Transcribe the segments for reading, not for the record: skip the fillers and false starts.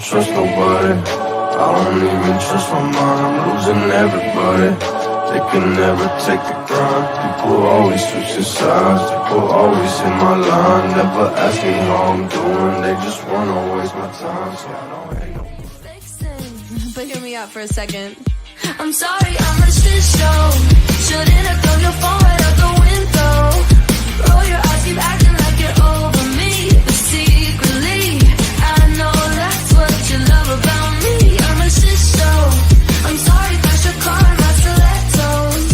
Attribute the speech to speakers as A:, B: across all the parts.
A: trust nobody. I don't even trust my mind, I'm losing everybody. They can never take the grind. People always switching sides. People always in my line. Never ask me how I'm doing. They just wanna waste my time. So I don't hate no.
B: But hear me out for a second. I'm sorry, I'm a shit show. Shouldn't have thrown your phone right out the window. Roll your eyes, keep acting like you're over me. But secretly, I know that's what you love about me. I'm a shit show. I'm sorry, crash your car in my stilettos.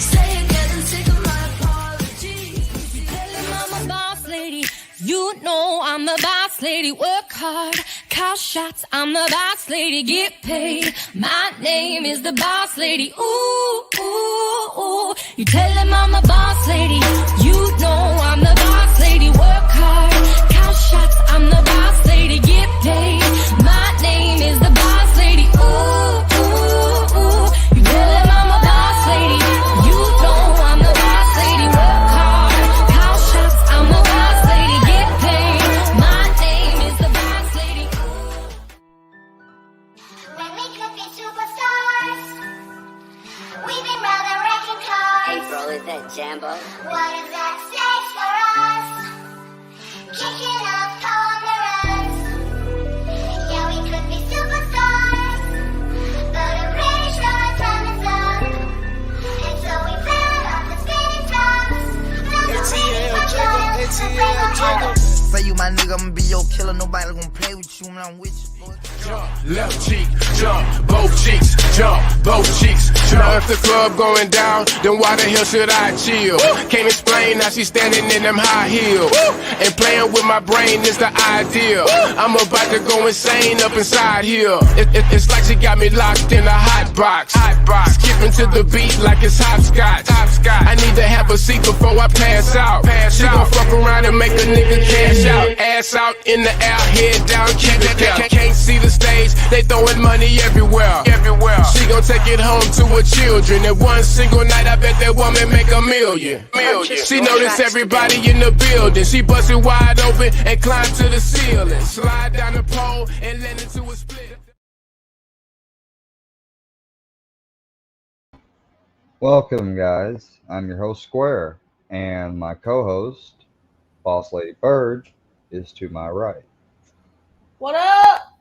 B: Say you're getting sick of my apologies. You tell him I'm a boss lady. You know I'm the boss lady. Work hard, call shots. I'm the boss lady. Get paid. My name is the boss lady. Ooh, ooh, ooh. You tell him I'm the boss lady. You know I'm the boss lady. Work hard, call shots. I'm the boss lady. Get paid. My name is the boss lady. Ooh, ooh, ooh. You tell him I'm a boss lady. You know I'm the boss lady. Work hard, call shots. I'm the boss lady. Get paid. My name is the boss lady.
C: When we could be superstars, we've been rather wrecking cars.
D: Hey, bro, is that Jambo?
C: What is that stakes for us? Kicking up on the runs. Yeah, we could be superstars, but I'm pretty sure our time is up. And so we found off the spinning tops.
E: Say you my nigga, I'ma be your killer. Nobody gonna play with you when I'm with you, boy.
F: Left cheek, jump, both cheeks, jump, both cheeks. Now if the club going down, then why the hell should I chill? Can't explain how she standing in them high heels. And playing with my brain is the idea. I'm about to go insane up inside here. It's like she got me locked in a hot box. Skipping to the beat like it's hopscotch. I need to have a seat before I pass out. She gon' fuck around and make a nigga cash out. Ass out in the air, head down, keep it down. Can't see the stage, they throwing money everywhere. She gon' take it home to her children. In one single night, I bet that woman make a million. She notice everybody in the building. She bust it wide open and climb to the ceiling. Slide down the pole and land into a split.
G: Welcome, guys. I'm your host, Square, and my co-host, Boss Lady Bird, is to my right.
H: What up?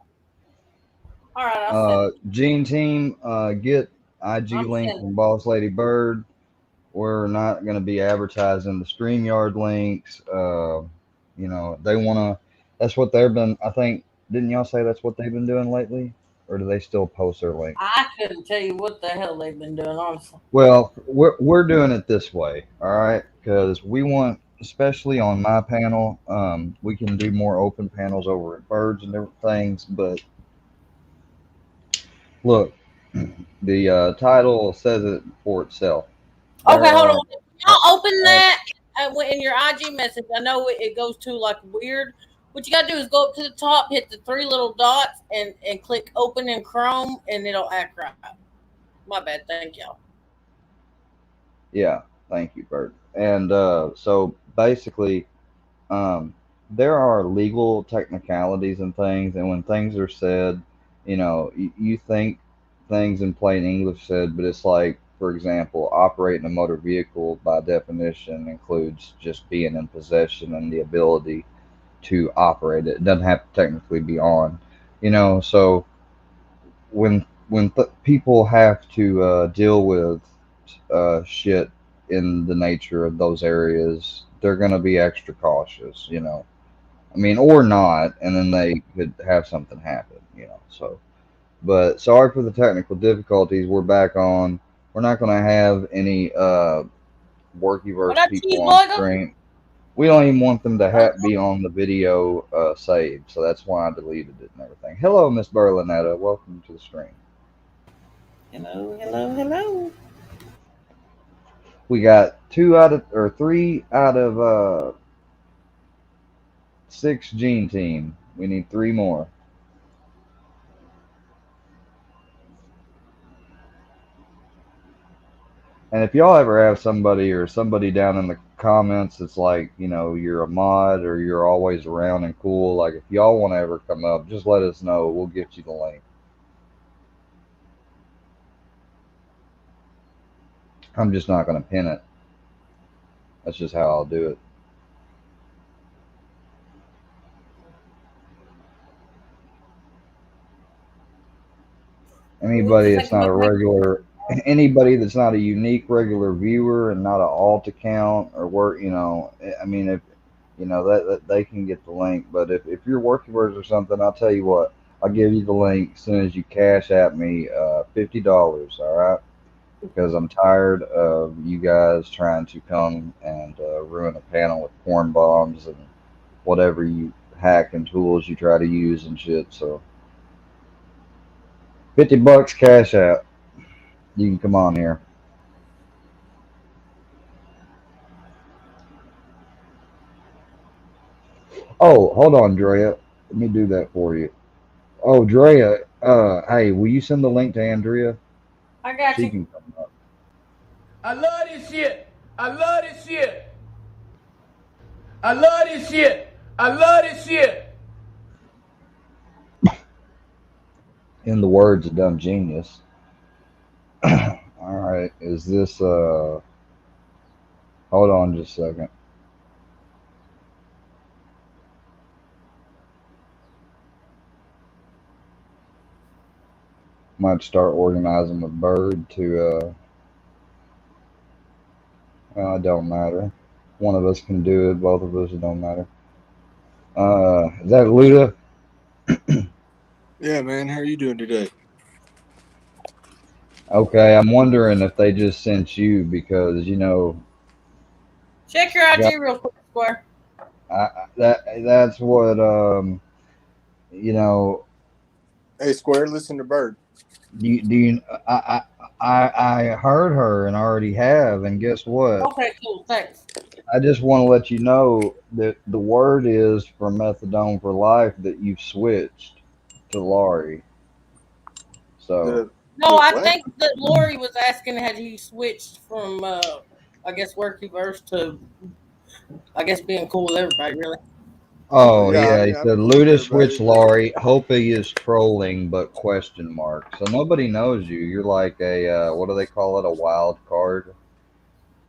H: All right, I'll
G: Gene Team, get IG link from Boss Lady Bird. We're not going to be advertising the StreamYard links. You know, they want to, that's what they've been, I think, didn't y'all say that's what they've been doing lately? Or do they still post their links?
H: I couldn't tell you what the hell they've been doing, honestly.
G: Well, we're doing it this way, all right? Because we want, especially on my panel, we can do more open panels over at Birds and different things, but look, the title says it for itself.
H: Okay, hold on. Y'all open that in your IG message. I know it goes to like weird. What you gotta do is go up to the top, hit the three little dots, and click open in Chrome, and it'll act right. My bad. Thank y'all.
G: Yeah, thank you, Bert. And so basically, there are legal technicalities and things, and when things are said, you know, you think things in plain English said, but it's like, for example, operating a motor vehicle by definition includes just being in possession and the ability to operate it. It doesn't have to technically be on, you know. So when people have to deal with shit in the nature of those areas, they're going to be extra cautious, you know. I mean, or not, and then they could have something happen, you know. So, but sorry for the technical difficulties. We're back on. We're not going to have any Workyverse people on screen. We don't even want them to be on the video saved, so that's why I deleted it and everything. Hello, Miss Berlinetta. Welcome to the stream.
H: Hello.
G: We got 3 out of 6 Gene Team. We need 3 more. And if y'all ever have somebody down in the comments it's like, you're a mod or you're always around and cool. Like if y'all want to ever come up, just let us know. We'll get you the link. I'm just not going to pin it. That's just how I'll do it. Anybody that's not a regular, anybody that's not a unique regular viewer and not an alt account or work, I mean, if that they can get the link. But if you're working for us or something, I'll tell you what, I'll give you the link as soon as you cash at me $50. All right, because I'm tired of you guys trying to come and ruin a panel with porn bombs and whatever you hacking tools you try to use and shit. So $50 cash out. You can come on here. Oh, hold on, Drea. Let me do that for you. Oh, Drea, hey, will you send the link to Andrea?
H: I got
G: She
H: you.
G: can come up.
F: I love this shit. I love this shit. I love this shit. I love this shit.
G: In the words of Dumb Genius. All right, is this hold on just a second. Might start organizing with Bird to well, it don't matter. One of us can do it, both of us, it don't matter. Is that Luda?
D: Yeah, man. How are you doing today?
G: Okay, I'm wondering if they just sent you because
H: Check your IG real quick, Square.
G: that's what you know
D: Hey, Square, listen to Bird.
G: do you I heard her and already have, and guess what?
H: Okay, cool. Thanks.
G: I just want to let you know that the word is for methadone for life that you've switched to Laurie. So
H: No,
D: The
H: I
D: what?
H: think that Lori was asking had he switched from I guess worky verse to I guess being cool with everybody really.
G: oh
D: Yeah, I
G: yeah, he
D: mean, I'm
G: said
D: cool with
G: Luda
D: everybody,
G: switched
D: but
G: Laurie. Hope he is trolling, but question mark. So nobody knows you. You're like a what do they call it? A wild card.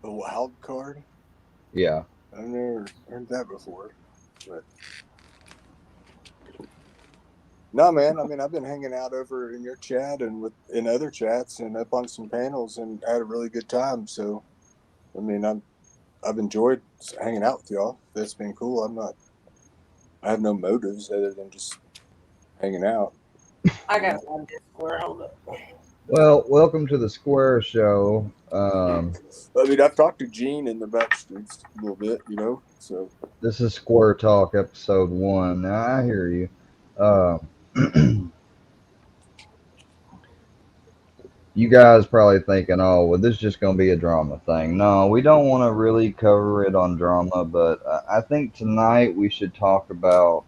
D: a wild card?
G: Yeah.
D: I've never heard that before. But no, man. I mean, I've been hanging out over in your chat and in other chats and up on some panels and had a really good time. So, I mean, I've enjoyed hanging out with y'all. That's been cool. I have no motives other than just hanging out.
H: I got one Square. Hold up.
G: Well, welcome to the Square Show.
D: I mean, I've talked to Gene in the back streets a little bit, so.
G: This is Square Talk, episode 1. Now, I hear you. You guys probably thinking, oh, well, this is just going to be a drama thing. No, we don't want to really cover it on drama, but I think tonight we should talk about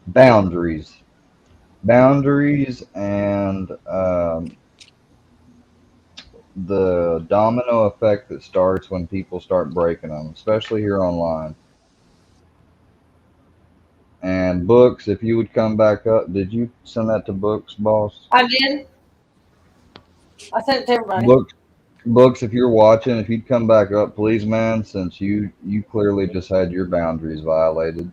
G: boundaries. Boundaries and the domino effect that starts when people start breaking them, especially here online. And Books, if you would come back up, did you send that to Books, boss?
H: I did. I sent it to everybody.
G: Books, Books, if you're watching, if you'd come back up, please, man, since you clearly just had your boundaries violated.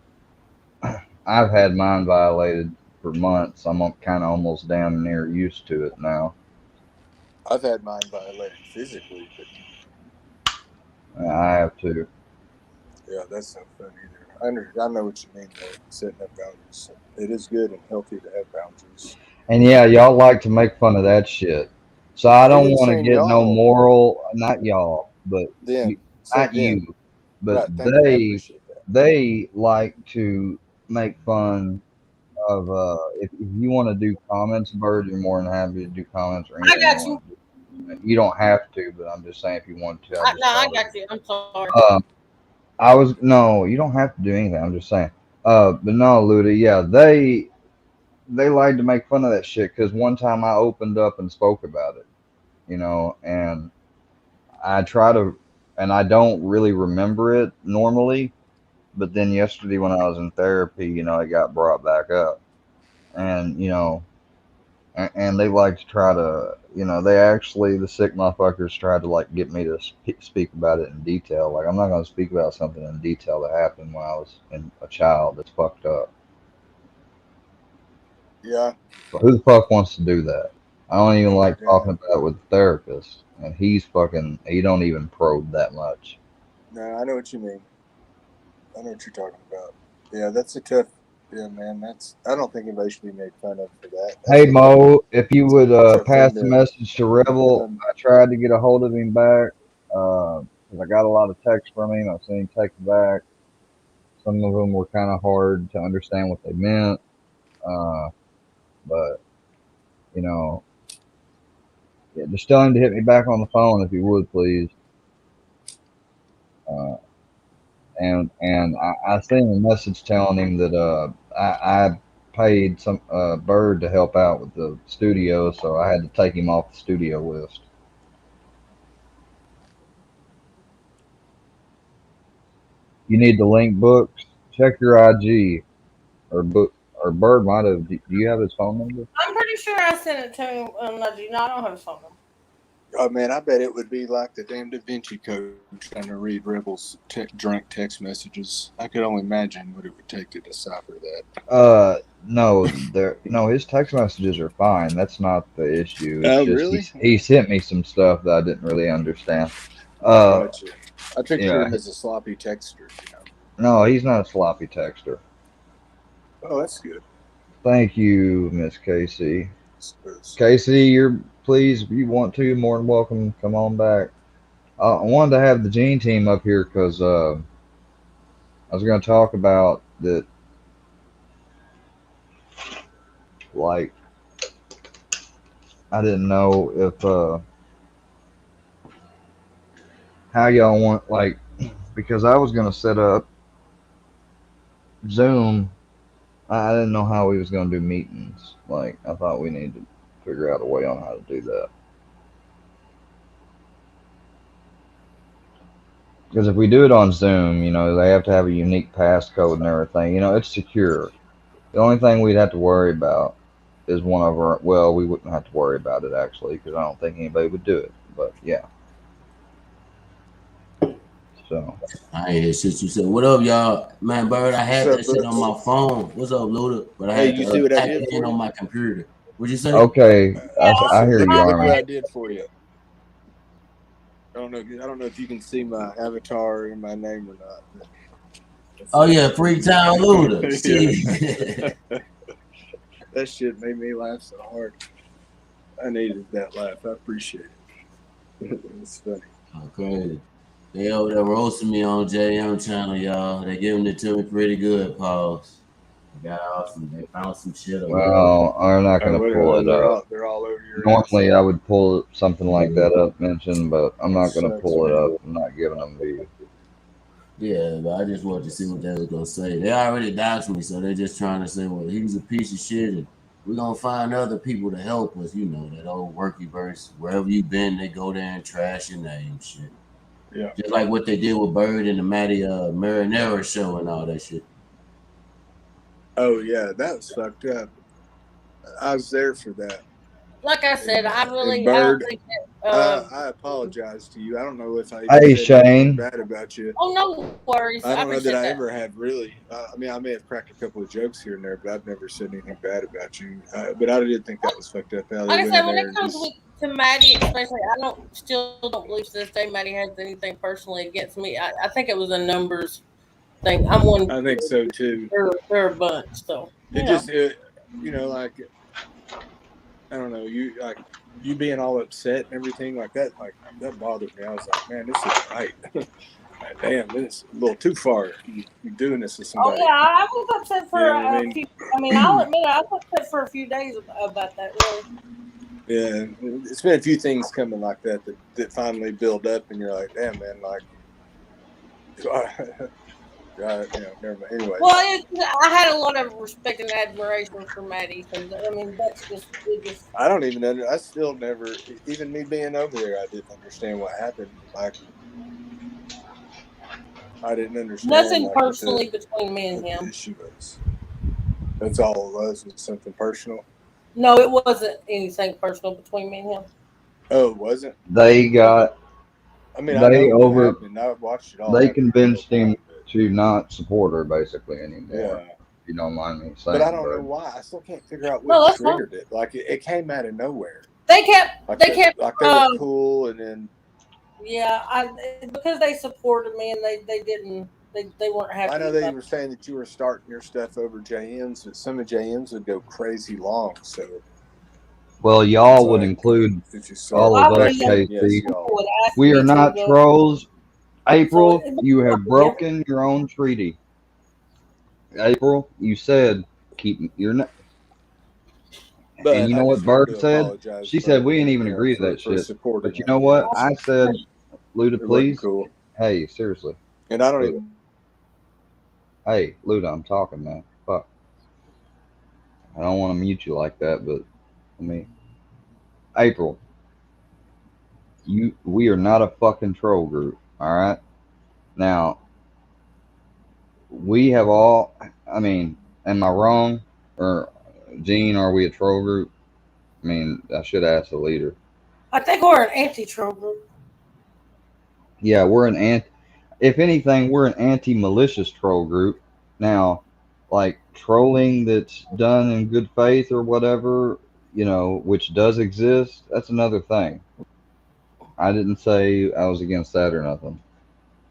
G: I've had mine violated for months. I'm kind of almost damn near used to it now.
D: I've had mine violated physically, but
G: I have to.
D: yeah, that's no fun either. I know what you mean, though, setting up boundaries. It is good and healthy to have boundaries.
G: And yeah, y'all like to make fun of that shit. So I
D: I ain't
G: don't
D: even
G: want to
D: saying
G: get no
D: y'all,
G: moral, not y'all, but you,
D: them. Say
G: not
D: them.
G: you, but
D: Right, thank you. I appreciate that.
G: they like to make fun of if you want to do comments, Bird, you're more than happy to do comments or
H: I
G: anything you
H: got you.
G: want to do. You don't have to, but I'm just saying if you want to, I
H: No,
G: just
H: I
G: thought it.
H: got you. I'm sorry.
G: Um, I was no, you don't have to do anything. I'm just saying. But no, Luda, yeah, they like to make fun of that shit because one time I opened up and spoke about it, and I try to, and I don't really remember it normally, but then yesterday when I was in therapy, it got brought back up, and and they like to try to, they actually, the sick motherfuckers tried to like get me to speak about it in detail. Like I'm not going to speak about something in detail that happened when I was a child that's fucked up.
D: Yeah.
G: But who the fuck wants to do that? I don't even
D: Oh,
G: like talking
D: damn.
G: about it with a therapist, and he don't even probe that much.
D: No, I know what you mean. I know what you're talking about. Yeah, that's a tough. Yeah, man. I don't think anybody should be made fun of for that.
G: Hey
D: That's a
G: Mo, if you would
D: tough thing
G: pass the
D: to.
G: message to Rebel,
D: Um,
G: I tried to get a hold of him back because I got a lot of texts from him. I've seen him text back. Some of them were kind of hard to understand what they meant, uh, but you know, yeah, just tell him to hit me back on the phone if you would, please. Uh, and I sent him a message telling him that I paid some Bird to help out with the studio, so I had to take him off the studio list. You need the link books. Check your IG or book or Bird might have. Do you have his phone number?
H: I'm pretty sure I sent it to him. No, I don't have his phone number.
D: oh man, I bet it would be like the damn Da Vinci Code trying to read Rebel's drunk text messages. I could only imagine what it would take to decipher that.
G: No, his text messages are fine. That's not the issue. It's
D: Oh,
G: just
D: really?
G: he sent me some stuff that I didn't really understand. Uh,
D: Gotcha. I picture
G: yeah,
D: him as a sloppy texter.
G: no, he's not a sloppy texter.
D: Oh, that's good.
G: Thank you, Miss Casey.
D: I suppose.
G: Casey, you're please, if you want to, more than welcome. Come on back. I wanted to have the Gene team up here because I was going to talk about that. Like, I didn't know if how y'all want because I was going to set up Zoom. I didn't know how we was going to do meetings. Like, I thought we needed to figure out a way on how to do that. Because if we do it on Zoom, they have to have a unique passcode and everything. It's secure. The only thing we'd have to worry about is one of our. Well, we wouldn't have to worry about it actually, because I don't think anybody would do it. But yeah. So.
I: I ain't hear shit you said. What up, y'all? Man, Bird, I had
D: What's
I: that
D: up,
I: shit on
D: Boots?
I: my phone. What's up, Luda? But I
D: Hey,
I: had
D: you
I: to
D: see what I
I: type
D: did
I: it
D: for
I: in on
D: you?
I: my computer. What'd you say?
G: Okay,
H: Yeah,
G: I hear you,
D: Look what I
G: Army.
D: did for you. I don't know if you can see my avatar and my name or not.
I: Oh yeah, free time Luda.
D: Yeah.
I: Shit.
D: That shit made me laugh so hard. I needed that laugh. I appreciate it. It's funny.
I: Oh, crazy. They over there roasting me on JM channel, y'all. They giving it to me pretty good, pause. They found some shit over there.
G: Well, I'm not
D: Oh,
G: gonna
D: what,
G: pull it up.
D: they're all over your ass.
G: Normally, I would pull something like that up, mention, but I'm
D: That
G: not gonna
D: sucks,
G: pull it
D: man.
G: up. I'm not giving them to you.
I: Yeah, but I just wanted to see what they was gonna say. They already doxed me, so they're just trying to say, well, he was a piece of shit, and we're gonna find other people to help us. That old worky verse. Wherever you been, they go there and trash your name, shit.
D: Yeah.
I: Just like what they did with Bird and the Matty Marinera show and all that shit.
D: Oh yeah, that was fucked up. I was there for that.
H: Like I said, I don't
D: Bird,
H: think that.
D: I apologize to you. I don't know if I even
G: Hey,
D: said anything
G: Shane.
D: bad about you.
H: Oh, no worries.
D: I
H: I
D: don't know that
H: appreciate
D: I
H: that.
D: ever have really. I mean, I may have cracked a couple of jokes here and there, but I've never said anything bad about you. But I did think that was fucked up. How they
H: Like I
D: went
H: said,
D: in
H: when
D: there
H: it
D: and
H: comes
D: just.
H: to Maddie, especially, I don't believe to this day Maddie has anything personally against me. I think it was a numbers thing. I'm one.
D: I think so too.
H: They're a bunch. So
D: It just, like I don't know, you being all upset and everything like that bothered me. I was like, man, this is right. Damn, this is a little too far. You're doing this to
H: Oh
D: somebody.
H: yeah, I was upset for
D: You know what I
H: a
D: mean?
H: few. I mean, I'll admit I was upset for a few days about that. Really.
D: Yeah, it's been a few things coming like that finally build up, and you're like, damn, man, like, Never mind. Anyway,
H: Well, I had a lot of respect and admiration for Maddie. So I mean, that's just it. Just
D: I don't even I still never, even me being over there, I didn't understand what happened. Like, I didn't understand
H: nothing
D: like what
H: personally between me and
D: the
H: him.
D: issue was. That's all it was something personal.
H: No, it wasn't anything personal between me and him.
D: Oh, it wasn't.
G: They got
D: I mean, I
G: they
D: know what
G: over
D: happened. I watched it all.
G: they
D: I agree the whole
G: convinced him
D: time, but
G: to not support her basically anymore.
D: yeah.
G: If you don't mind me
D: But I
G: saying,
D: don't know
G: but
D: why. I still can't figure out
H: No,
D: what
H: that's fine.
D: triggered it. Like it came out of nowhere.
H: They kept.
D: Like
H: They kept.
D: they were cool, and then
H: Yeah, because they supported me and they didn't. They weren't
D: I
H: happy
D: know they
H: about.
D: were saying that you were starting your stuff over JM's, but some of JM's would go crazy long. So
G: well,
D: it's
G: y'all would
D: like
G: include
D: if you start
G: all
H: Well,
G: of
H: I
G: us,
H: mean,
D: correctly, yes,
G: Casey.
H: people
D: y'all.
H: would ask
G: We are
H: me to,
G: not trolls.
H: so
G: April, you have broken your own treaty. April, you said keep your. And
D: But
G: you
D: I
G: know
D: just
G: what
D: wanted
G: Bird
D: to
G: said?
D: apologize
G: She said
D: for
G: we ain't even agree to that
D: for
G: shit.
D: supporting
G: But you
D: that.
G: know what? I said, Luda,
D: It wasn't
G: please.
D: cool,
G: Hey, seriously.
D: and I don't
G: Luda.
D: even.
G: Hey, Luda, I'm talking, man. Fuck. I don't want to mute you like that, but I mean, April, we are not a fucking troll group. All right. Now we have all. I mean, am I wrong? Or Gene, are we a troll group? I mean, I should ask the leader.
H: I think we're an anti-troll group.
G: Yeah, we're an if anything, we're an anti-malicious troll group. Now, like trolling that's done in good faith or whatever, which does exist, that's another thing. I didn't say I was against that or nothing,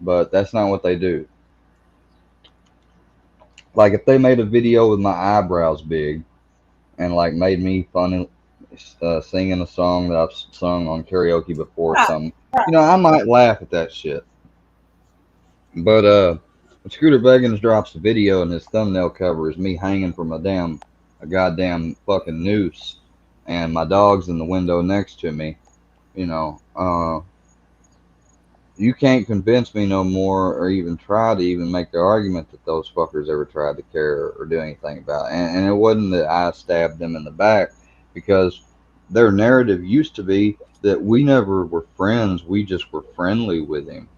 G: but that's not what they do. Like if they made a video with my eyebrows big and like made me funny singing a song that I've sung on karaoke before or
H: Right.
G: something, I might laugh at that shit. But when Scooter Beggins drops a video and his thumbnail cover is me hanging from a goddamn fucking noose, and my dog's in the window next to me, you know, uh, you can't convince me no more, or even try to even make the argument that those fuckers ever tried to care or do anything about it. And it wasn't that I stabbed them in the back, because their narrative used to be that we never were friends, we just were friendly with him.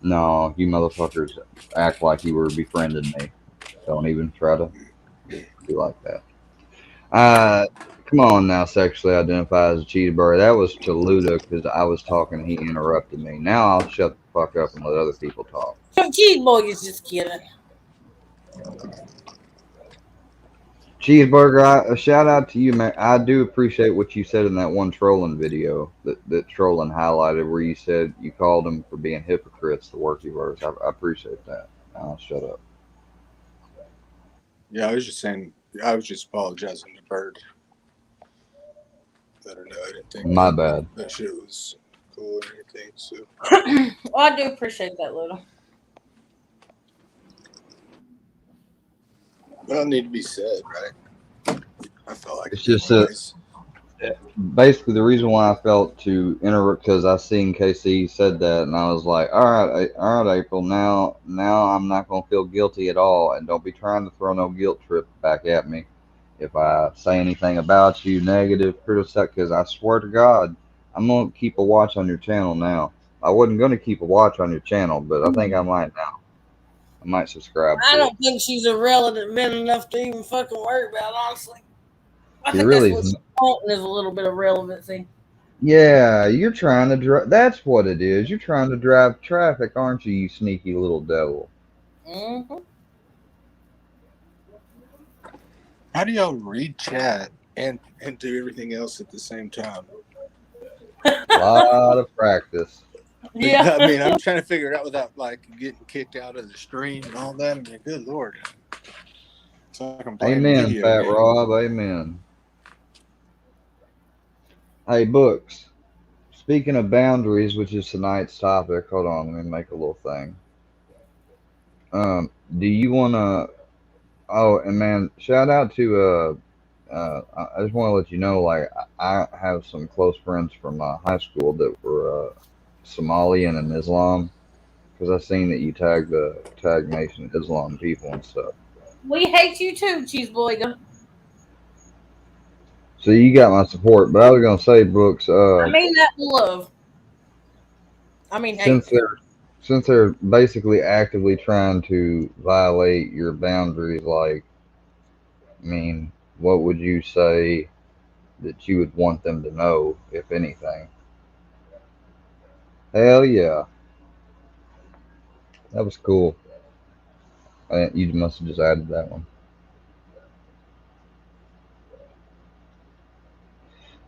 G: No, you motherfuckers act like you were befriending me. Don't even try to be like that. Uh, Come on now, sexually identify as a cheeseburger. That was to Luda because I was talking and he interrupted me. Now I'll shut the fuck up and let other people talk.
H: So Cheeseboy is just kidding.
G: Cheeseburger, a shout out to you, man. I do appreciate what you said in that one trolling video that trolling highlighted, where you said you called them for being hypocrites, the workyverse. I appreciate that. I'll shut up.
D: Yeah, I was just saying. I was just apologizing to Bird. Let her know I didn't think
G: My bad.
D: that shit was cool or anything. So
H: Well, I do appreciate that, Luda.
D: that'll need to be said, right? I felt like
G: It's
D: it did
G: just
D: twice.
G: basically the reason why I felt to interrupt, because I seen KC said that and I was like, all right, April. Now I'm not gonna feel guilty at all, and don't be trying to throw no guilt trip back at me if I say anything about you negative, criticize. Because I swear to God, I'm gonna keep a watch on your channel now. I wasn't gonna keep a watch on your channel, but I think I might now. I might subscribe
H: I
G: to it.
H: don't think she's irrelevant enough to even fucking worry about, honestly. I
G: She
H: think that's
G: really
H: what
G: is.
H: she's wanting is a little bit of relevancy.
G: Yeah, you're trying to drive. That's what it is. You're trying to drive traffic, aren't you, you sneaky little devil?
H: Mm-hmm.
D: How do y'all read chat and do everything else at the same time?
G: A lot of practice.
H: Yeah.
D: I mean, I'm trying to figure it out without like getting kicked out of the stream and all that. I mean, good lord, it's like I'm playing a
G: Amen,
D: video
G: Fat
D: game.
G: Rob. Amen. Hey, Books. Speaking of boundaries, which is tonight's topic, hold on, let me make a little thing. Do you want to? Oh, and man, shout out to I just want to let you know, like, I have some close friends from high school that were Somali and in Islam, because I seen that you tagged the Tag Nation Islam people and stuff.
H: We hate you too, Cheese Boy.
G: So you got my support. But I was gonna say, Brooks,
H: I mean that in love. I mean hate.
G: since they're basically actively trying to violate your boundaries, like, I mean, what would you say that you would want them to know, if anything? Hell yeah, that was cool. You must have just added that one.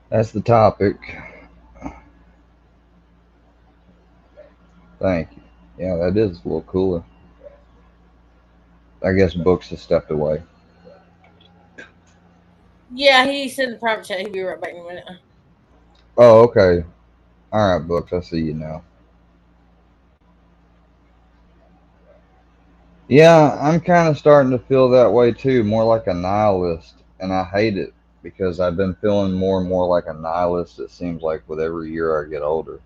G: That's the topic. Thank you. Yeah, that is a little cooler. I guess Books has stepped away.
H: Yeah, he said in the private chat he'll be right back in a minute.
G: Oh, okay. All right, Books. I see you now. Yeah, I'm kind of starting to feel that way too, more like a nihilist, and I hate it because I've been feeling more and more like a nihilist. It seems like with every year I get older.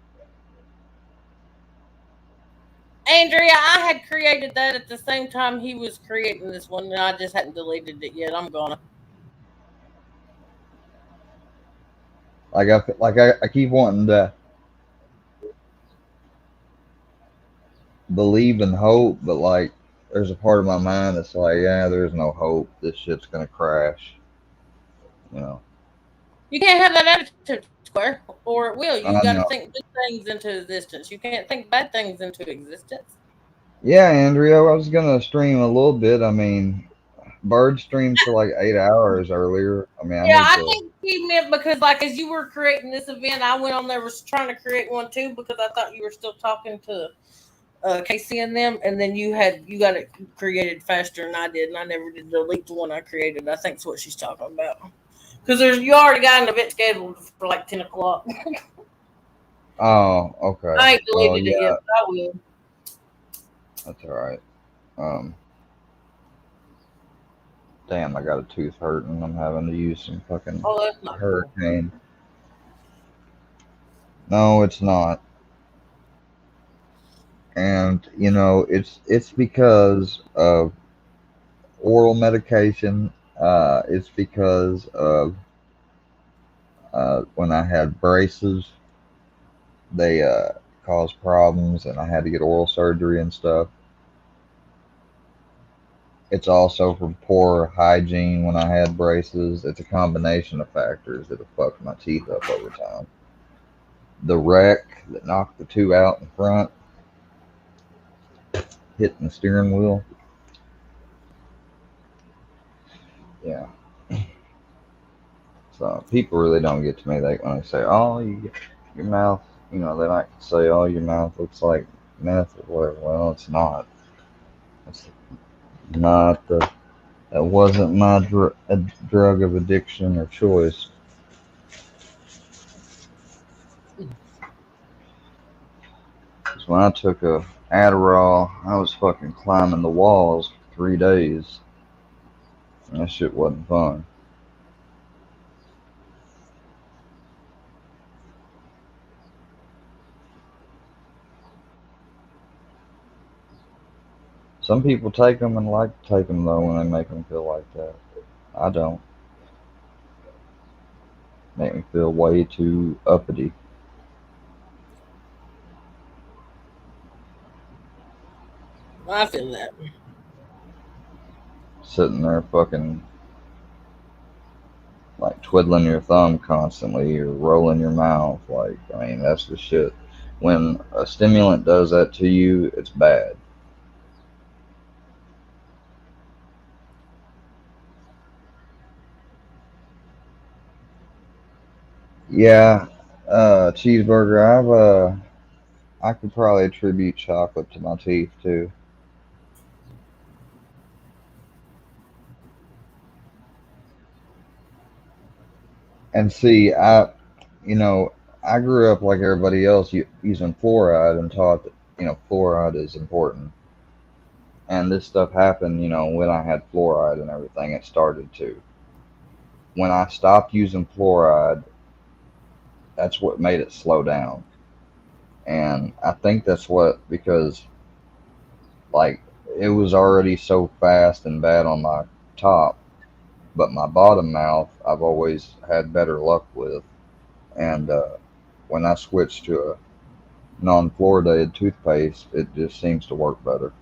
H: Andrea, I had created that at the same time he was creating this one, and I just hadn't deleted it yet. I'm gonna.
G: I keep wanting to believe and hope, but like there's a part of my mind that's like, yeah, there's no hope. This shit's gonna crash. You know.
H: You can't have that attitude, Square, or it will. You
G: I
H: got to
G: know.
H: think good things into existence. You can't think bad things into existence.
G: Yeah, Andrea, I was gonna stream a little bit. I mean, Bird streamed for like 8 hours earlier. I mean, I
H: Yeah,
G: need
H: I
G: to.
H: think he meant because, like, as you were creating this event, I went on there was trying to create one too because I thought you were still talking to Casey and them, and then you got it created faster than I did, and I never did delete the one I created. I think that's what she's talking about because there's you already got an event scheduled for like 10 o'clock.
G: Oh, okay.
H: I ain't
G: Well,
H: deleted it yet,
G: yeah,
H: but I will.
G: that's all right. Um, damn, I got a tooth hurting. I'm having to use some fucking
H: Oh, that's not cool.
G: hurricane. No, it's not. And it's because of oral medication. It's because of when I had braces, they caused problems, and I had to get oral surgery and stuff. It's also from poor hygiene when I had braces. It's a combination of factors that have fucked my teeth up over time. The wreck that knocked the two out in front, hitting the steering wheel. Yeah. So people really don't get to me. They when they say, "Oh, your mouth," they might say, "Oh, your mouth looks like meth or whatever." Well, it's not. It's not the. That wasn't my drug of addiction or choice. Because when I took a Adderall, I was fucking climbing the walls for 3 days. And that shit wasn't fun. Some people take them and like to take them though when they make them feel like that. I don't. Make me feel way too uppity.
H: I feel that.
G: Sitting there fucking like twiddling your thumb constantly or rolling your mouth. Like, I mean, that's the shit. When a stimulant does that to you, it's bad. Yeah, cheeseburger. I could probably attribute chocolate to my teeth too. And see, you know, I grew up like everybody else using fluoride and taught that fluoride is important. And this stuff happened, when I had fluoride and everything. It started to. When I stopped using fluoride, that's what made it slow down. And I think that's what because Like it was already so fast and bad on my top, but my bottom mouth I've always had better luck with. And when I switched to a non-fluoridated toothpaste, it just seems to work better.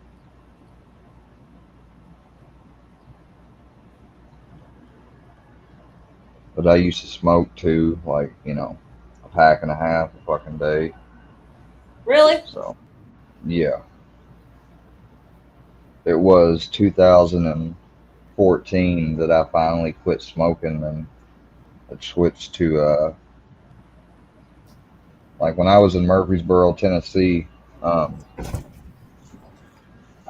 G: But I used to smoke too, like, a pack and a half a fucking day.
H: Really?
G: So, yeah. It was 2014 that I finally quit smoking and had switched to, like, when I was in Murfreesboro, Tennessee, um,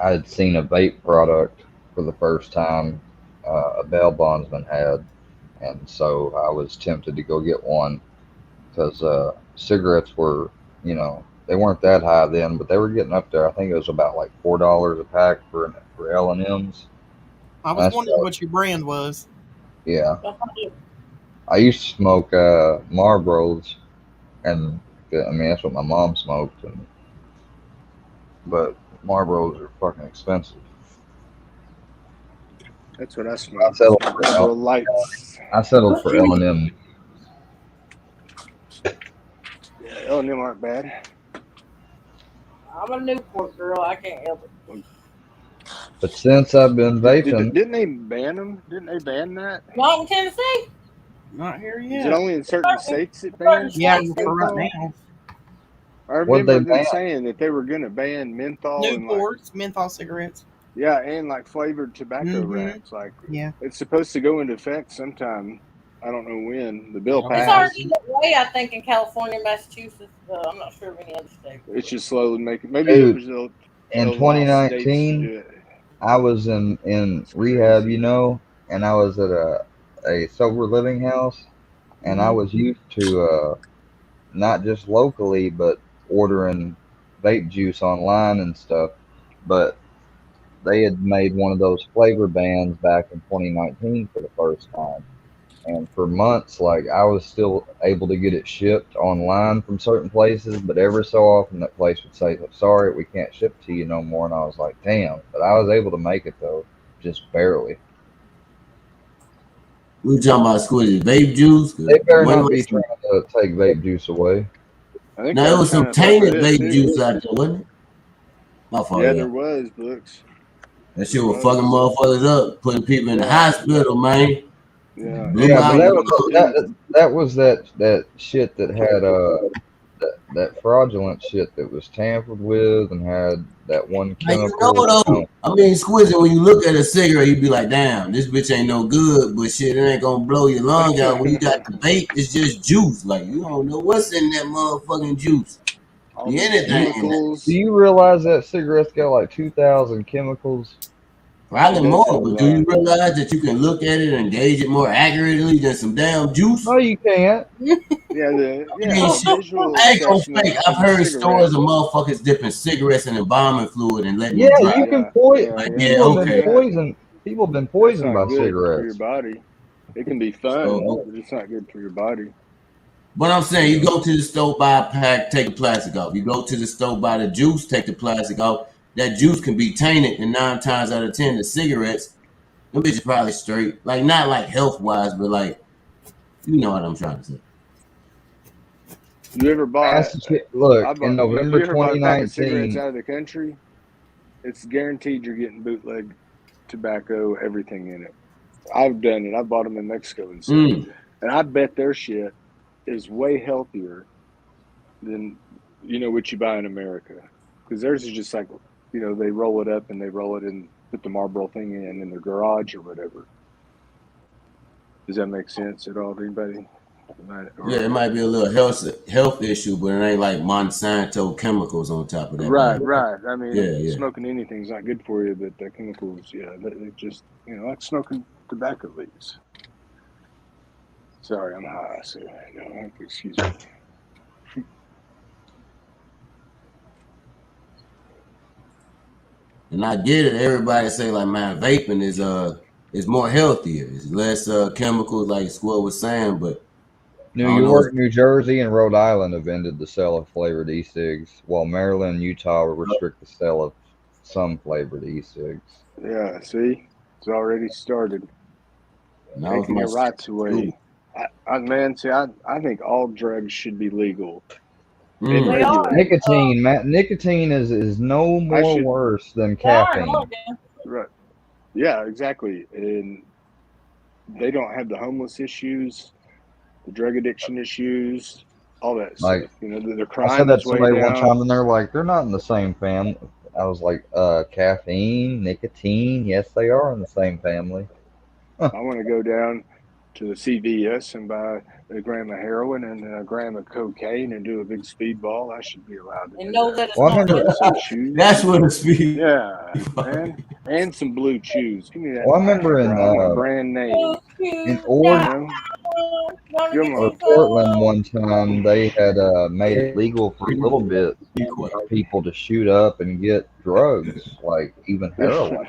G: I had seen a vape product for the first time a bail bondsman had. And so I was tempted to go get one because cigarettes were, they weren't that high then, but they were getting up there. I think it was about like $4 a pack for L&M's.
J: I was
G: That's
J: wondering what your brand was.
G: yeah. I used to smoke Marlboros, and I mean that's what my mom smoked, but Marlboros are fucking expensive.
D: That's what I
G: I
D: smoke.
G: settled for
D: Marlboro Lights.
G: I settled for L&M.
D: Yeah, L&M aren't bad.
H: I'm a Newport girl. I can't help it.
G: But since I've been vaping,
D: Didn't they ban them? Didn't they ban that?
H: Not in Tennessee.
J: Not here
D: Is it
J: yet.
D: only in certain states it bans
J: Yeah, for right
D: menthol?
J: now.
D: I
G: what they
D: remember them
G: ban?
D: saying that they were going to ban menthol and like,
J: Newports, menthol cigarettes.
D: yeah, and like flavored tobacco
J: Mm-hmm.
D: wraps. Like
J: Yeah.
D: it's supposed to go into effect sometime. I don't know when. The bill
H: It's
D: passed.
H: already way, I think, in California, Massachusetts. I'm not sure of any other state.
D: It's just slowly making. Maybe
G: Dude,
D: they'll
G: in
D: allow states to
G: 2019,
D: do it.
G: I was in
D: It's
G: rehab,
D: crazy.
G: and I was at a sober living house, and I
J: Mhm.
G: was used to not just locally, but ordering vape juice online and stuff. But they had made one of those flavor bans back in 2019 for the first time. And for months, like I was still able to get it shipped online from certain places, but every so often that place would say, "Sorry, we can't ship to you no more." And I was like, "Damn!" But I was able to make it though, just barely.
I: We talking about squeezing vape juice. 'Cause
G: They better
I: when
G: not
I: was
G: be trying to take vape juice away.
D: I think
I: now
D: they
I: it
D: were
I: was some
D: trying to fuck with
I: tainted
D: it
I: vape
D: too.
I: juice out there, wasn't it? My fault,
D: Yeah,
I: yeah.
D: there was books.
I: That shit
D: There
I: was fucking
D: was.
I: motherfuckers up, putting people in the
D: Yeah,
I: hospital, man.
D: yeah,
I: Blew
D: and
G: Yeah, but
I: my
G: that
D: demons
G: was
I: mind.
D: too.
G: that shit that had that fraudulent shit that was tampered with and had that one
I: Now you know
G: chemical.
I: though. I mean, Squizzy, when you look at a cigarette, you be like, damn, this bitch ain't no good, but shit, it ain't gonna blow your lung out. When you got the vape, it's just juice. Like you don't know what's in that motherfucking juice.
D: All
I: Be
D: these
I: anything in that.
G: Do
D: chemicals.
G: you realize that cigarette's got like 2,000 chemicals?
D: It
I: Probably
D: does
I: more,
D: have a
I: but do you
D: lot.
I: realize that you can look at it and gauge it more accurately than some damn juice?
G: No, you can't.
D: Yeah,
I: I mean,
D: the
I: shit,
D: visual
I: I ain't gonna
D: assessment
I: fake. I've
D: of a
I: heard
D: cigarette.
I: stories of motherfuckers dipping cigarettes in embalming fluid and letting
G: Yeah,
I: it dry.
G: you can
D: Yeah,
G: poison.
D: yeah,
I: Like,
D: yeah.
I: yeah,
G: People have
D: I've
G: been
D: done
I: okay.
D: that.
G: poisoned. People have been
D: That's
G: poisoned
D: not
G: by
D: good for your
G: cigarettes.
D: body. It can be fun,
I: So,
D: but it's not good for your body.
I: but I'm saying
D: You
I: you
D: know.
I: go to the store, buy a pack, take the plastic off. You go to the store, buy the juice, take the plastic off. That juice can be tainted, and 9 times out of 10, the cigarettes, them bitches probably straight. Like, not like health wise, but like, you know what I'm trying to say.
D: You ever bought?
G: Look,
D: I
G: in
D: bought.
G: November
D: You ever bought a pack of cigarettes
G: 2019,
D: out of the country? It's guaranteed you're getting bootleg tobacco, everything in it. I've done it. I bought them in Mexico and stuff, and I bet their shit is way healthier than what you buy in America, because theirs is just like they roll it up and they roll it and put the Marlboro thing in their garage or whatever. Does that make sense at all to anybody?
I: Yeah, it might be a little health issue, but it ain't like Monsanto chemicals on top of that.
D: Right,
I: Bad.
D: right. I mean,
I: Yeah, yeah.
D: smoking anything's not good for you, but the chemicals, yeah, they just like smoking tobacco leaves. Sorry, I'm high, so excuse me.
I: And I get it. Everybody say like, man, vaping is more healthier. It's less chemicals, like Squirrel was saying. But I
G: New
I: don't know.
G: York, New Jersey, and Rhode Island have ended the sale of flavored e-cigs, while Maryland and Utah will restrict the sale of some flavored e-cigs.
D: Yeah, see, it's already started
I: Now it's
D: taking
I: my
D: your
I: shit
D: rights
I: too.
D: away. Man, see, I think all drugs should be legal and
H: They
I: Mm.
H: are.
D: regulated.
G: Nicotine, Matt. Nicotine is no
D: I
G: more
D: should,
G: worse than
H: They are in
G: caffeine.
H: Oregon.
D: right? Yeah, exactly. And they don't have the homeless issues, the drug addiction issues, all that
G: Like
D: stuff. You know, their
G: I said
D: crime
G: that
D: is
G: to
D: way
G: somebody one
D: down.
G: time, and they're like, they're not in the same family. I was like, caffeine, nicotine, yes, they are in the same family.
D: I want to go down to the CVS and buy a gram of heroin and a gram of cocaine and do a big speedball. I should be allowed to
H: And
D: do
H: know
D: that.
H: that it's
G: Well, I
H: not
G: remember,
D: And
H: illegal.
D: some shoes.
I: That's what the speed.
D: Yeah, man. And some blue chews. Give me that
G: well, I remember
D: bro. I want brand name.
G: in
D: You
G: Oregon
D: know?
H: Wanna
D: Come
H: get
G: or
H: some
D: on.
G: Portland
H: fun?
G: one time, they had made it legal for a little bit for people to shoot up and get drugs, like even heroin.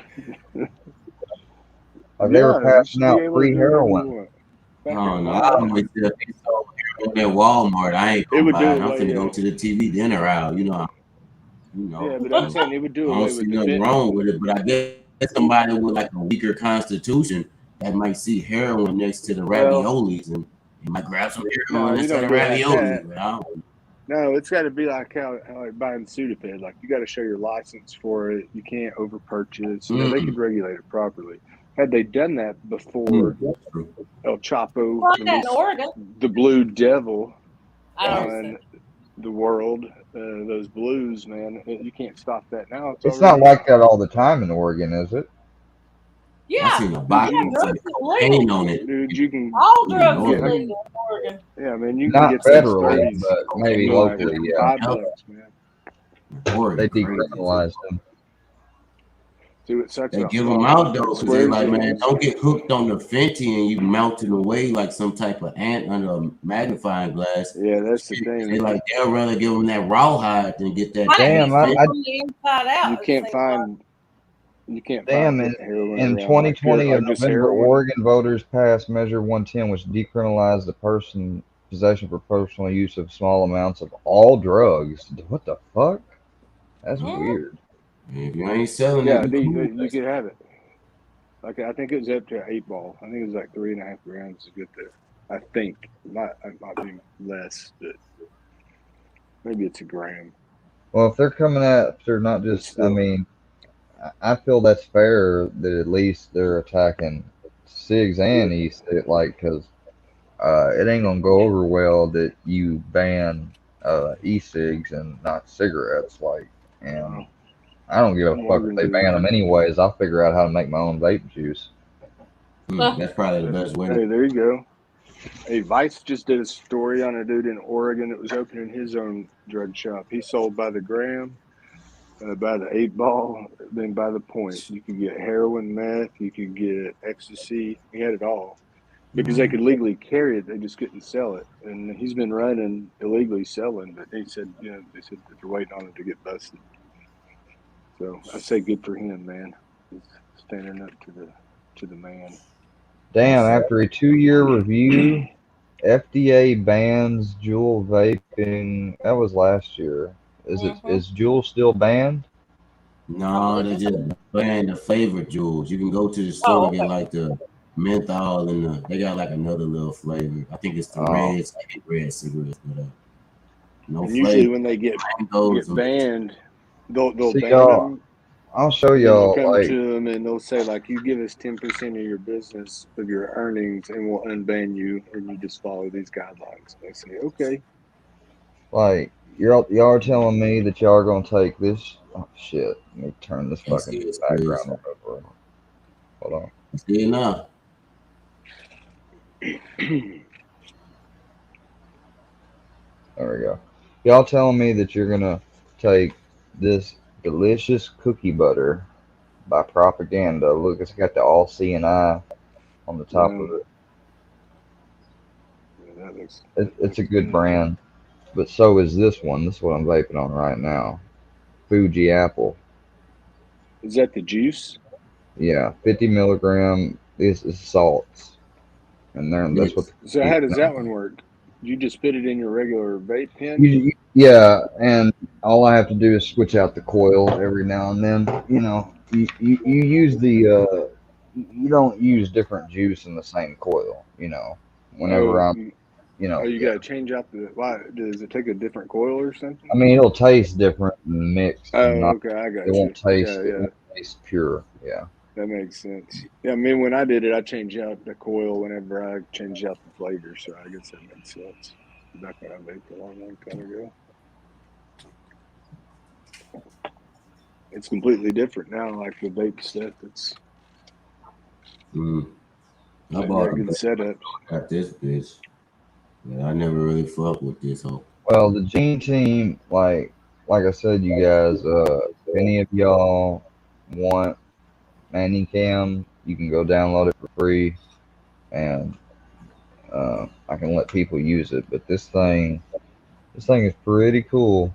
G: Like they were
D: Yeah, you
G: passing
D: should be
G: out
D: able to
G: free
D: do whatever
G: heroin.
D: you want.
I: I
D: Back in
I: don't know.
D: my
I: I always
D: day,
I: tell people at Walmart, I ain't
D: it
I: gonna
D: would
I: buy
D: do
I: it. I'm
D: away.
I: finna go
D: Yeah,
I: to the TV dinner aisle.
D: yeah, but I'm saying it would do
I: I don't
D: away
I: see
D: with the
I: nothing wrong with it. But I guess somebody with like a weaker constitution that might see heroin next to the
D: well,
I: raviolis and you might grab some
D: no,
I: heroin
D: you
I: instead
D: don't
I: of
D: do it like that.
I: raviolis. But I don't.
D: No, it's got to be like how like buying Sudafed. Like you got to show your license for it. You can't over purchase. You know, they
I: Mm,
D: could regulate it properly. Had they done that before
I: that's true.
D: El Chapo
H: Like that in
D: released
H: Oregon.
D: the Blue Devil
H: I don't
I: Right.
H: see.
D: on the world, those blues, man, you can't stop that now. It's
G: It's
D: already
G: not like
D: legal,
G: that all the time in Oregon, is it?
I: I
H: Yeah,
I: seen a
D: dude.
I: box
H: yeah,
I: that
H: drugs
I: said
H: is
I: cocaine
H: illegal.
I: on it
D: Dude, you can,
H: All
I: in
H: drugs
D: yeah,
H: is
I: Oregon.
H: legal in Oregon.
D: yeah, man, you can
G: Not
D: get those
G: federally,
D: thirties
G: but maybe
D: for like
G: locally, yeah.
D: $5, man.
G: They
I: Oregon crazy too.
G: decriminalized them.
D: See what sucks
I: They
D: about
I: give them
D: falling
I: out
D: off that
I: though, because they
D: square
I: like, man,
D: jewels.
I: don't get hooked on the Fenty and you melting away like some type of ant under a magnifying glass.
D: Yeah, that's the
I: Shit, they
D: thing.
I: like they'll rather give them that rawhide than get that
H: Might be
G: Damn,
I: that
H: sick
I: Fenty.
H: from the inside out.
D: You
H: It
D: can't
H: seems like.
D: find you can't find
G: damn,
D: heroin
G: in
D: around like pure,
G: 2020 of
D: like just
G: November,
D: heroin.
G: Oregon voters passed Measure 110, which decriminalized the person possession for personal use of small amounts of all drugs. What the fuck? That's
H: Mhm.
G: weird.
I: If you ain't selling it,
D: Yeah,
I: you cool.
D: you could have it. Like I think it was up to 8 ball. I think it was like 3.5 grams to get there. I think it might be less, but maybe it's a gram.
G: Well, if they're coming after not
D: But
G: just, I
D: still,
G: mean, I feel that's fair that at least they're attacking SIGs and e-cig, like, because it ain't gonna go over well that you ban e-cigs and not cigarettes, like, and
D: no,
G: I don't give a
D: some
G: fuck if
D: Oregon
G: they ban
D: dudes.
G: them anyways. I'll figure out how to make my own vape juice.
I: That's probably the best way to.
D: Hey, there you go. Hey, Vice just did a story on a dude in Oregon that was opening his own drug shop. He sold by the gram, by the 8 ball, then by the point. You could get heroin, meth, you could get ecstasy. He had it all because they could legally carry it. They just couldn't sell it. And he's been running illegally selling, but they said, they said that they're waiting on it to get busted. So I say good for him, man. He's standing up to the man.
G: Damn,
I: That's
G: after a 2-year review, FDA bans Juul vaping. That was last year.
H: Mhm.
G: Is Juul still banned?
H: I
I: no,
H: believe
I: they
H: it's.
I: just ban the favorite jewels. You can go to the store
H: Oh,
I: and get
H: okay.
I: like the menthol and they got like another little flavor. I think it's the
G: Oh,
I: reds. I get red cigarettes, but no
D: And usually
I: flavor.
D: when they
I: Mangoes
D: get
I: and
D: banned, they'll
G: see
D: ban
G: y'all.
D: them.
G: I'll show
D: Then they'll
G: y'all.
D: come
G: Like,
D: to them and they'll say like, "You give us 10% of your business of your earnings, and we'll unban you, and you just follow these guidelines." And I say, "Okay."
G: y'all are telling me that y'all are gonna take this. Oh shit! Let me turn this
I: that's
G: fucking
I: it's
G: background
I: crazy.
G: off over. Hold on.
I: See it now.
G: There we go. Y'all telling me that you're gonna take this delicious cookie butter by Propaganda. Look, it's got the all seeing eye on the top of
D: No,
G: it.
D: yeah,
G: It's a
D: looks
G: good
D: good.
G: brand, but so is this one. This is what I'm vaping on right now. Fuji Apple.
D: Is that the juice?
G: Yeah, 50 milligram. This is salts, and then that's what
I: Mix.
G: the
D: So
G: cookie.
D: how does that one work? You just put it in your regular vape pen.
G: Yeah, and all I have to do is switch out the coil every now and then. You know, you use the you don't use different juice in the same coil. You know, whenever
D: Oh,
G: I'm, you
D: oh,
G: know,
D: you
G: yeah.
D: gotta change out the. Why does it take a different coil or something?
G: I mean, it'll taste different and mixed, and
D: Oh,
G: not.
D: okay, I
G: It
D: got
G: won't
D: you.
G: taste.
D: Yeah,
G: It
D: yeah,
G: won't taste pure. Yeah.
D: that makes sense. Yeah, I mean, when I did it, I changed out the coil whenever I changed out the flavor, so I guess that makes sense. Back when I vaped a long, long time ago, it's completely different now. Like the vape stuff, it's
I: I
D: they
I: bought
D: got
I: a
D: good
I: bag,
D: setups.
I: got this bitch. But I never really fucked with this hoe.
G: Well, the Gene Team, like I said, you guys, if any of y'all want Cam, you can go download it for free, and I can let people use it. But this thing is pretty cool.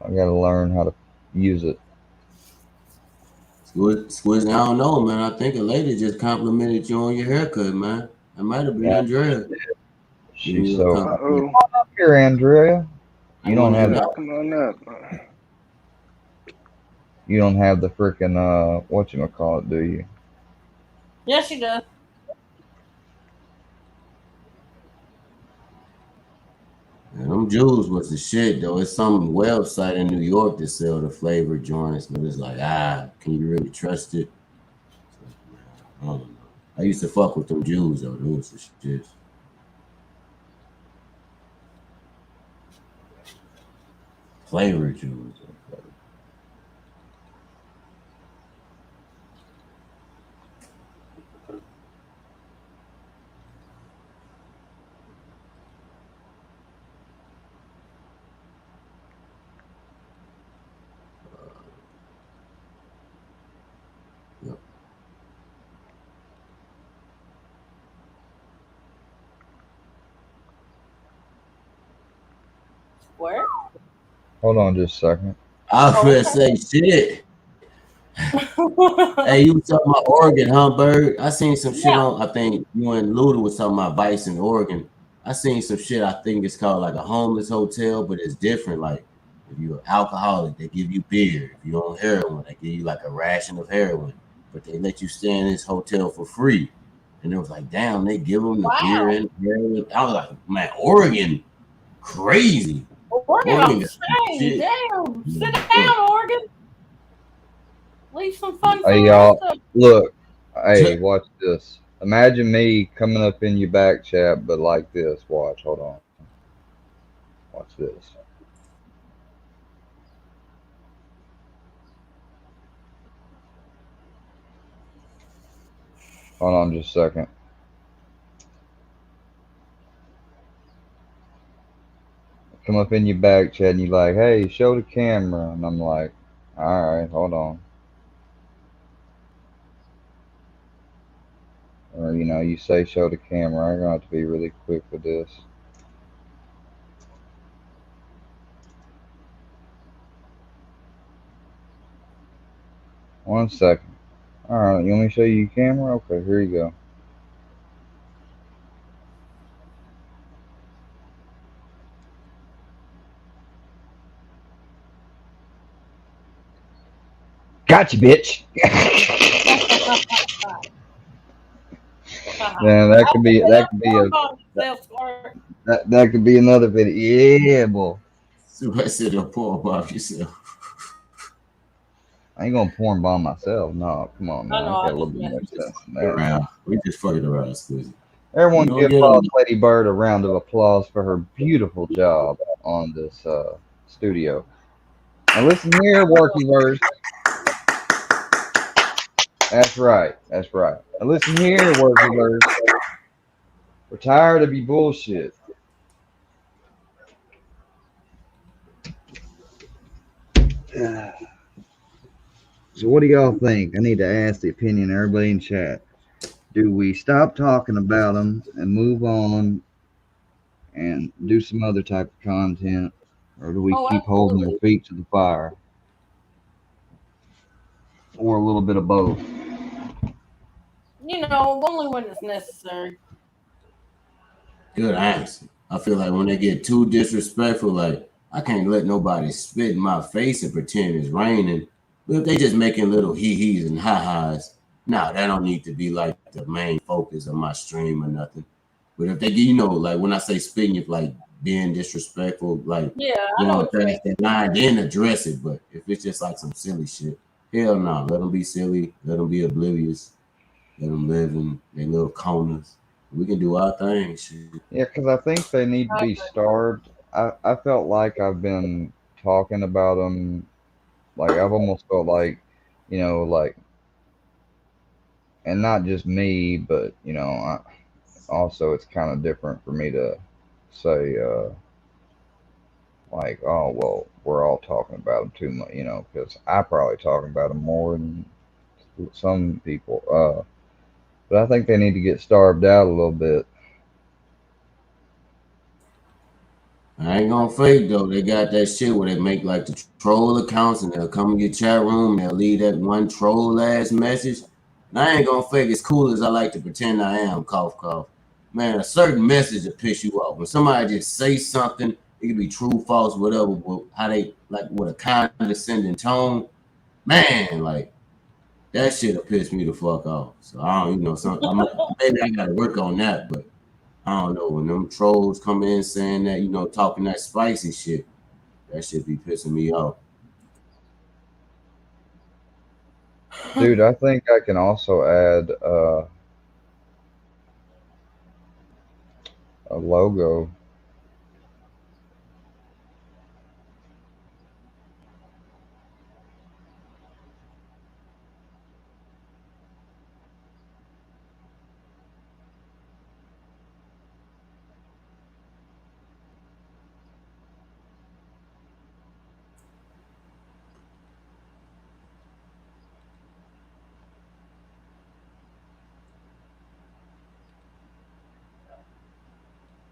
G: I gotta learn how to use it.
I: Squiz, I don't know, man. I think a lady just complimented you on your haircut, man. That might have been
G: Yeah,
I: Andrea. Giving
G: she's
I: you a
G: so.
D: Uh
I: compliment.
D: oh,
G: Up here, Andrea. You
I: Come
G: don't
I: on
G: have
I: in
G: the
I: now.
D: yeah, come on up.
G: you don't have the freaking whatchamacallit, do you?
H: Yes, she does.
I: Man, them Jews was the shit though. It's some website in New York that sell the flavored joints, but it's like, can you really trust it? It's like, man, I don't know. I used to fuck with them Jews though. Them was the shit. Flavored Jews. Yep.
H: Where?
G: Hold on just a second.
I: I was
H: Oh,
I: gonna say shit. Hey,
H: okay.
I: you was talking about Oregon, huh, Bird? I seen some shit
H: Yeah.
I: on. I think you and Luda was talking about Vice in Oregon. I seen some shit. I think it's called like a homeless hotel, but it's different. Like if you're an alcoholic, they give you beer. If you're on heroin, they give you like a ration of heroin. But they let you stay in this hotel for free. And it was like, damn, they give them the beer
H: Wow.
I: and heroin. I was like, man, Oregon, crazy.
H: Oregon
I: Oregon
H: off
I: got
H: the
I: some
H: chain.
I: shit.
H: Damn. Sit
I: Yeah.
H: down, Oregon. Leave some fun
G: Hey
H: for us
G: y'all,
H: to.
G: look. Hey, watch this. Imagine me coming up in your back chat, but like this. Watch. Hold on. Watch this. Hold on just a second. Come up in your back chat and you like, hey, show the camera, and I'm like, all right, hold on. Or you say show the camera. I'm gonna have to be really quick with this. One second. All right, you want me to show you your camera? Okay, here you go. Gotcha, bitch. Man, that could be that could be a that, that could be another video. Yeah, boy.
I: So I said, "Don't pour about yourself."
G: I ain't gonna porn bomb myself. No, come on
H: I
G: now.
H: know.
G: I got
H: I
G: a little
H: just
G: bit more
H: messed
I: Just
G: sense than
I: fucking
G: that.
I: around. We just fucking around, Squeezy. We
G: Everyone
I: gonna
G: give
I: get them.
G: Lady Bird a round of applause for her beautiful job on this studio. Now listen here, workingers. That's right. That's right. Now listen here, workingers. We're tired of your bullshit. So what do y'all think? I need to ask the opinion of everybody in chat. Do we stop talking about them and move on and do some other type of content, or do we
H: Oh,
G: keep holding their
H: absolutely.
G: feet to the fire, or a little bit of both?
H: You know, only when it's necessary.
I: Good answer. I feel like when they get too disrespectful, like I can't let nobody spit in my face and pretend it's raining. But if they just making little hee hees and ha ha's, nah, that don't need to be like the main focus of my stream or nothing. But if they get, like when I say spitting, if like being disrespectful, like
H: Yeah, I know
I: going
H: what you mean.
I: past that line, then address it. But if it's just like some silly shit, hell no, let them be silly, let them be oblivious, let them live in their little corners. We can do our thing, shit.
G: Yeah, because I think they need to
H: I
G: be starved. I felt like I've been talking about them, like I've almost felt like, like, and not just me, but also it's kind of different for me to say, like, oh well, we're all talking about them too much, because I probably talking about them more than some people. But I think they need to get starved out a little bit.
I: I ain't gonna fake though. They got that shit where they make like the troll accounts and they'll come in your chat room and they'll leave that one troll ass message. And I ain't gonna fake as cool as I like to pretend I am, cough cough. Man, a certain message will piss you off. When somebody just say something, it could be true, false, whatever, but how they like with a condescending tone, man, like that shit'll piss me the fuck off. So I don't, maybe I gotta work on that, but I don't know when them trolls come in saying that, talking that spicy shit, that shit be pissing me off.
G: Dude, I think I can also add a logo.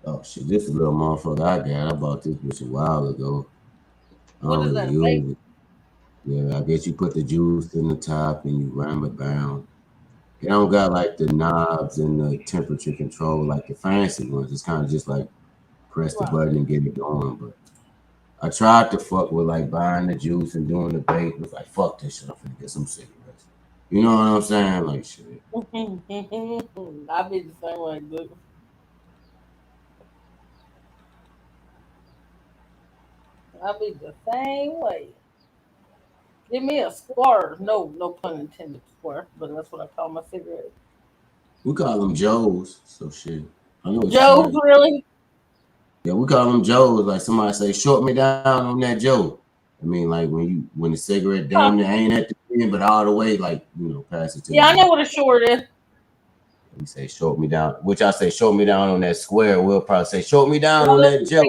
I: Oh shit, this little motherfucker I got. I bought this bitch a while ago. I
H: What
I: don't
H: does
I: really
H: that say?
I: use it. Yeah, I guess you put the juice in the top and you ram it down. It don't got like the knobs and the temperature control like the fancy ones. It's kind of just like press the
H: Right.
I: button and get it going. But I tried to fuck with like buying the juice and doing the bake. It was like fuck this shit. I'm finna get some cigarettes. You know what I'm saying? Like shit.
H: I be the same way, dude. I be the same way. Give me a square. No, no pun intended, square, but that's what I call my cigarette.
I: We call them Joes. So shit. I know it's
H: Joe's,
I: somebody.
H: really?
I: Yeah, we call them Joes. Like somebody say, short me down on that Joe. I mean, like when the cigarette
H: Huh.
I: damn near ain't at the end, but all the way, like pass it to the
H: Yeah, I know
I: Joe.
H: what a short is.
I: We say short me down, which I say short me down on that square. We'll probably say short me down
H: No,
I: on that Joe.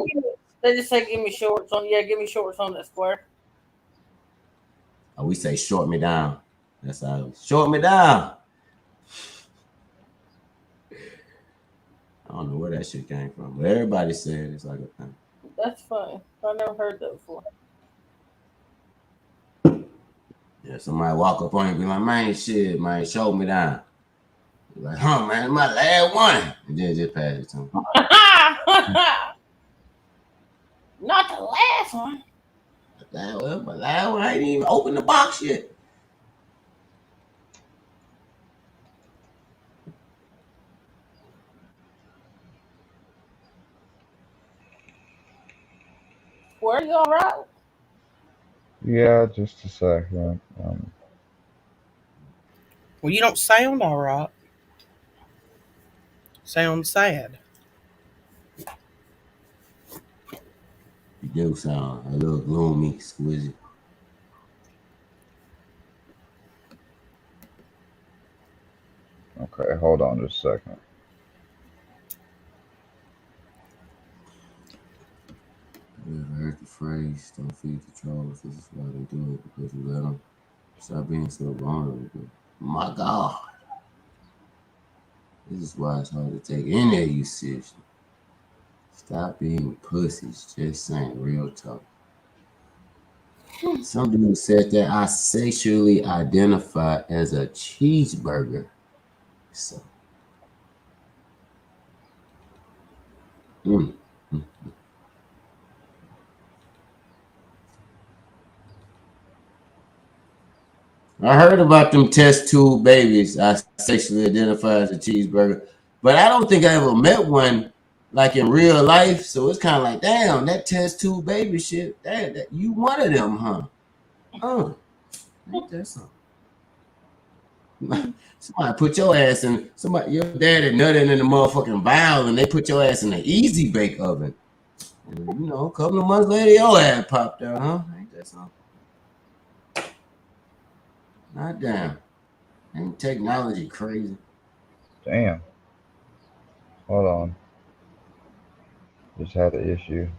H: they just say give me shorts on. Yeah, give me shorts on that square.
I: Or we say short me down. That's how short me down. I don't know where that shit came from, but everybody said it's like a thing.
H: That's funny. I never heard that before.
I: Yeah, somebody walk up on you and be like, man, shit, man, short me down. You're like, huh, man, my last one. And then just pass it to him.
H: Not the last one.
I: Well, my last one ain't even opened the box yet.
H: Square, you all right?
G: Yeah, just a second.
J: Well, you don't sound all right. Sound sad.
I: You do sound a little gloomy, exquisite.
G: Okay, hold on just a second.
I: You ever heard the phrase, don't feed the trolls? This is why they do it, because you let them stop being so vulnerable. My God, this is why it's hard to take any of you seriously. Stop being pussies, just saying real talk. Some dude said that I sexually identify as a cheeseburger. So I heard about them test tube babies. I sexually identify as a cheeseburger, but I don't think I ever met one like in real life. So it's kind of like, damn, that test tube baby shit. That you one of them, huh? Ain't that something? Somebody put your ass in. Somebody, your daddy nutted in the motherfucking vial, and they put your ass in the easy bake oven. And, you know, a couple of months later, your ass popped out, huh? Ain't that something? Not damn. Ain't technology crazy?
G: Damn. Hold on. Just had an issue.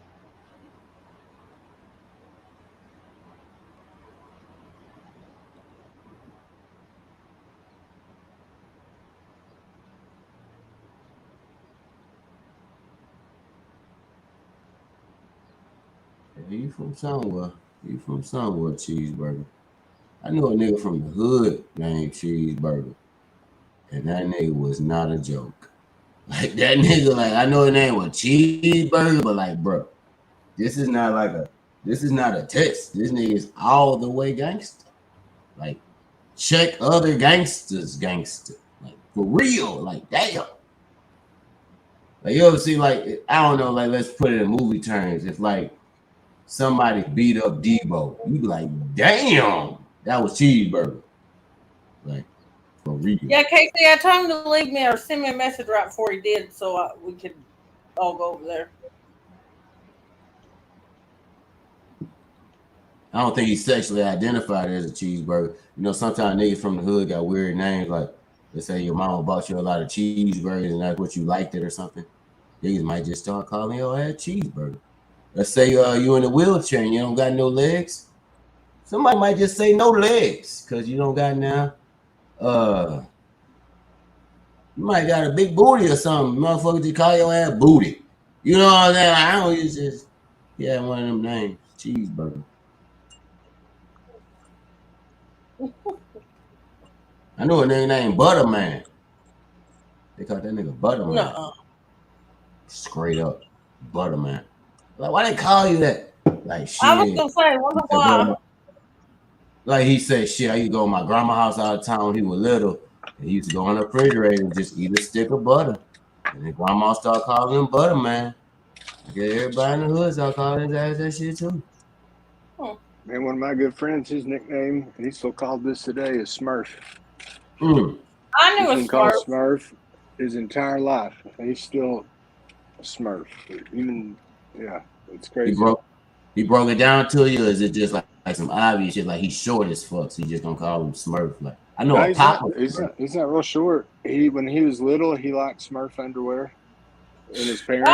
I: You from somewhere. You from somewhere, cheeseburger. I knew a nigga from the hood named Cheeseburger, and that nigga was not a joke. Like that nigga, like I know his name was Cheeseburger, but like, bro, this is not like a, this is not a test. This nigga is all the way gangster. Like, check other gangsters, gangster. Like for real. Like damn. Like you ever see like I don't know, like let's put it in movie terms. If like somebody beat up Debo, you be like, damn, that was Cheeseburger. Like, for real.
H: Yeah, Casey, I told him to leave me or send me a message right before he did so we could all go over there.
I: I don't think he's sexually identified as a cheeseburger. You know, sometimes niggas from the hood got weird names, like let's say your mama bought you a lot of cheeseburgers and that's what you liked it or something. Niggas might just start calling your ass cheeseburger. Let's say you in a wheelchair and you don't got no legs. Somebody might just say no legs because you don't got now. You might got a big booty or something. Motherfucker just call your ass booty. You know what I'm saying? I don't use this. Yeah, one of them names. Cheeseburger. I know a nigga named Butterman. They call that nigga Butterman.
H: No.
I: Straight up. Butterman. Like, why they call you that? Like, shit.
H: I was gonna say, wonder why.
I: Like he said, shit, I used to go to my grandma's house out of town when he was little. And he used to go in the refrigerator and just eat a stick of butter. And then grandma started calling him Butter Man. Yeah, everybody in the hood started calling his ass that shit too.
D: Man, one of my good friends, his nickname, and he's still called this today, is Smurf.
H: I knew
D: He's
H: it
D: been
H: was
D: called
H: Smurf.
D: Smurf his entire life. He's still a Smurf. Even, yeah, it's crazy.
I: He broke it down to you, or is it just like some obvious shit? Like he's short as fuck, so you just gonna call him Smurf? Like I know
D: No,
I: a Papa.
D: he's not real short. When he was little, he liked Smurf underwear, and his parents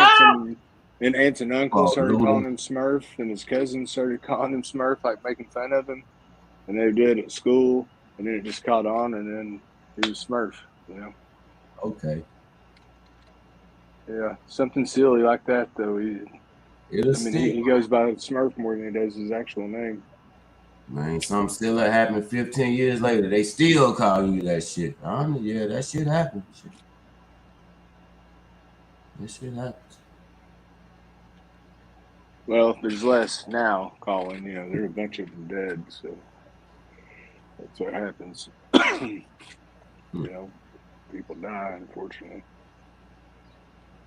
D: and aunts and uncles started calling him Smurf, and his cousins started calling him Smurf, like making fun of him, and they did at school, and then it just caught on, and then he was Smurf, you know.
I: Okay.
D: Yeah, something silly like that though. He goes by Smurf more than he does his actual name.
I: Man, something still that happened 15 years later. They still call you that shit. Yeah, that shit happened. That shit happens.
D: Well, there's less now calling. You know, there are a bunch of them dead, so that's what happens. You know, people die, unfortunately.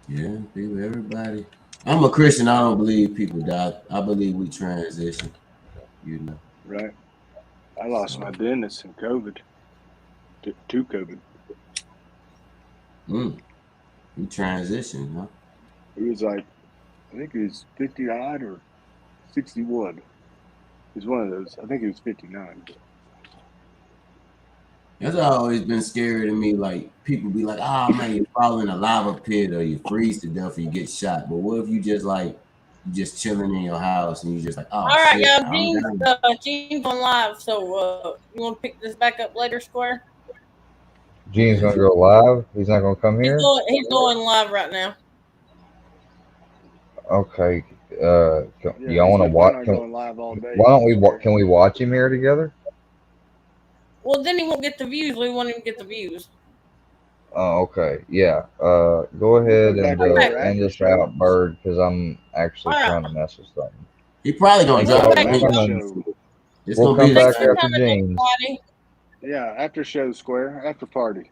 I: Yeah, people, everybody. I'm a Christian. I don't believe people die. I believe we transition. You know.
D: Right. I lost my dentist in COVID. To COVID.
I: You transition, huh?
D: He was like, I think he was 50-odd or 61. He's one of those. I think he was 59.
I: That's always been scary to me. Like people be like, "Oh man, you fall in a lava pit or you freeze to death or you get shot." But what if you just like just chilling in your house and you just like, "Oh,
H: all right,
I: shit,
H: y'all, Gene's on live, so you want to pick this back up later, Square?
G: Gene's gonna go live. He's not gonna come here.
H: He's going live right now.
G: Okay. Y'all want to watch? Why don't we? Can we watch him here together?
H: Well, then he won't get the views. We want him to get the views.
G: Oh, okay. Yeah. Go ahead and end this out, Bird, because I'm actually trying to mess with something.
I: He probably gonna drop it.
G: We'll come back after James.
D: Yeah, after show square, after party.